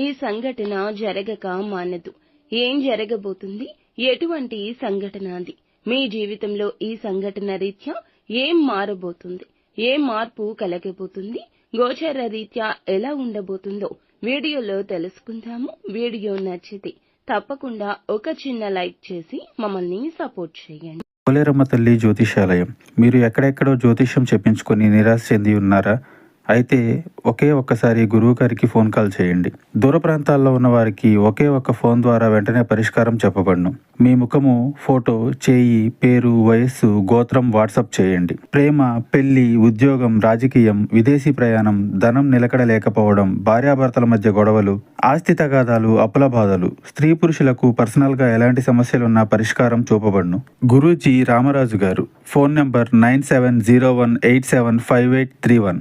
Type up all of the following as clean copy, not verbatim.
ఈ సంఘటన జరగక మానదు. ఏం జరగబోతుంది? ఎటువంటి సంఘటన అది? మీ జీవితంలో ఈ సంఘటన రీత్యా ఏం మారబోతుంది? ఏ మార్పు కలగబోతుంది? గోచర రీత్యా ఎలా ఉండబోతుందో వీడియోలో తెలుసుకుందాము. వీడియో నచ్చితే తప్పకుండా ఒక చిన్న లైక్ చేసి మమ్మల్ని సపోర్ట్ చేయండి. పోలేరమ్మ తల్లి జ్యోతిషాలయం. మీరు ఎక్కడెక్కడో జ్యోతిష్యం చెప్పించుకొని నిరాశ చెంది ఉన్నారా? అయితే ఒక్కసారి గురువు గారికి ఫోన్ కాల్ చేయండి. దూర ప్రాంతాల్లో ఉన్న వారికి ఒకే ఒక్క ఫోన్ ద్వారా వెంటనే పరిష్కారం చెప్పబడును. మీ ముఖము, ఫోటో, చేయి, పేరు, వయస్సు, గోత్రం వాట్సాప్ చేయండి. ప్రేమ, పెళ్లి, ఉద్యోగం, రాజకీయం, విదేశీ ప్రయాణం, ధనం నిలకడ లేకపోవడం, భార్యాభర్తల మధ్య గొడవలు, ఆస్తి తగాదాలు, అప్పుల బాధలు, స్త్రీ పురుషులకు పర్సనల్ గా ఎలాంటి సమస్యలున్నా పరిష్కారం చూపబడును. గురూజీ రామరాజు గారు. Phone number 9701875831.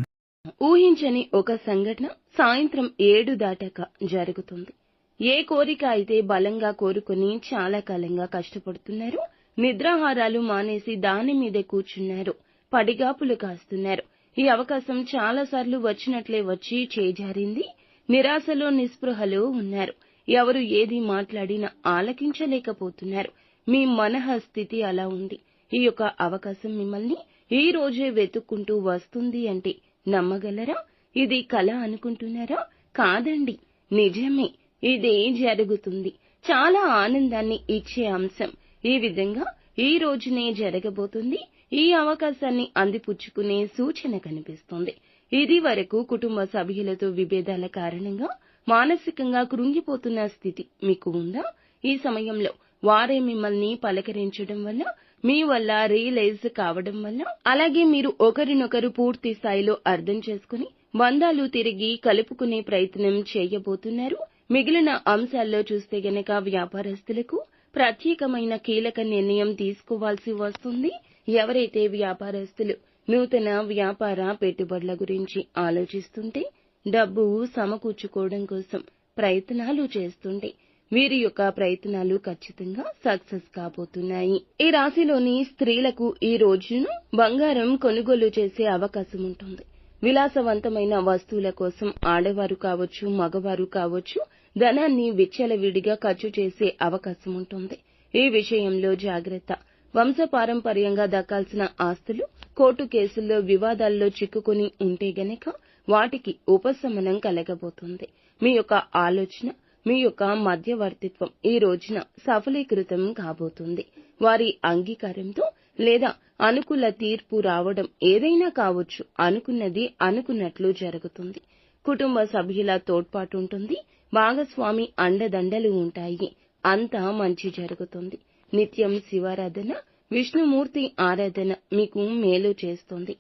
ఊహించని ఒక సంఘటన సాయంత్రం 7 దాటాక జరుగుతుంది. ఏ కోరిక అయితే బలంగా కోరుకుని చాలా కాలంగా కష్టపడుతున్నారు, నిద్రాహారాలు మానేసి దాని మీదే కూర్చున్నారు, పడిగాపులు కాస్తున్నారు. ఈ అవకాశం చాలా సార్లు వచ్చినట్లే వచ్చి చేజారింది. నిరాశలో నిస్పృహలో ఉన్నారు. ఎవరు ఏది మాట్లాడినా ఆలకించలేకపోతున్నారు. మీ మనః స్థితి అలా ఉంది. ఈ యొక్క అవకాశం మిమ్మల్ని ఈ రోజే వెతుక్కుంటూ వస్తుంది అంటే నమ్మగలరా? ఇది కల అనుకుంటున్నారా? కాదండి, నిజమే. ఇదే జరుగుతుంది. చాలా ఆనందాన్ని ఇచ్చే అంశం ఈ విధంగా ఈ రోజునే జరగబోతుంది. ఈ అవకాశాన్ని అందిపుచ్చుకునే సూచన కనిపిస్తుంది. ఇది వరకు కుటుంబ సభ్యులతో విభేదాల కారణంగా మానసికంగా కృంగిపోతున్న స్థితి మీకు ఉందా? ఈ సమయంలో వారే మిమ్మల్ని పలకరించడం వల్ల, మీ వల్ల రియలైజ్ కావడం వల్ల, అలాగే మీరు ఒకరినొకరు పూర్తి స్థాయిలో అర్థం చేసుకుని బంధాలు తిరిగి కలుపుకునే ప్రయత్నం చేయబోతున్నారు. మిగిలిన అంశాల్లో చూస్తే గనక వ్యాపారస్తులకు ప్రత్యేకమైన కీలక నిర్ణయం తీసుకోవాల్సి వస్తుంది. ఎవరైతే వ్యాపారస్తులు నూతన వ్యాపార పెట్టుబడుల గురించి ఆలోచిస్తుంటే, డబ్బు సమకూర్చుకోవడం కోసం ప్రయత్నాలు చేస్తుంటే వీరి యొక్క ప్రయత్నాలు ఖచ్చితంగా సక్సెస్ కాబోతున్నాయి. ఈ రాశిలోని స్త్రీలకు ఈ రోజును బంగారం కొనుగోలు చేసే అవకాశం ఉంటుంది. విలాసవంతమైన వస్తువుల కోసం ఆడవారు కావచ్చు, మగవారు కావచ్చు, ధనాన్ని విచ్చలవిడిగా ఖర్చు చేసే అవకాశం ఉంటుంది. ఈ విషయంలో జాగ్రత్త. వంశపారంపర్యంగా దక్కాల్సిన ఆస్తులు కోర్టు కేసుల్లో వివాదాల్లో చిక్కుకుని ఉంటే గనక వాటికి ఉపశమనం కలగబోతుంది. మీ యొక్క ఆలోచన, మీ యొక్క మధ్యవర్తిత్వం ఈ రోజున సఫలీకృతం కాబోతుంది. వారి అంగీకారంతో లేదా అనుకూల తీర్పు రావడం ఏదైనా కావచ్చు. అనుకున్నది అనుకున్నట్లు జరుగుతుంది. కుటుంబ సభ్యుల తోడ్పాటు ఉంటుంది. భాగస్వామి అండదండలు ఉంటాయి. అంతా మంచి జరుగుతుంది. నిత్యం శివారాధన, విష్ణుమూర్తి ఆరాధన మీకు మేలు చేస్తుంది.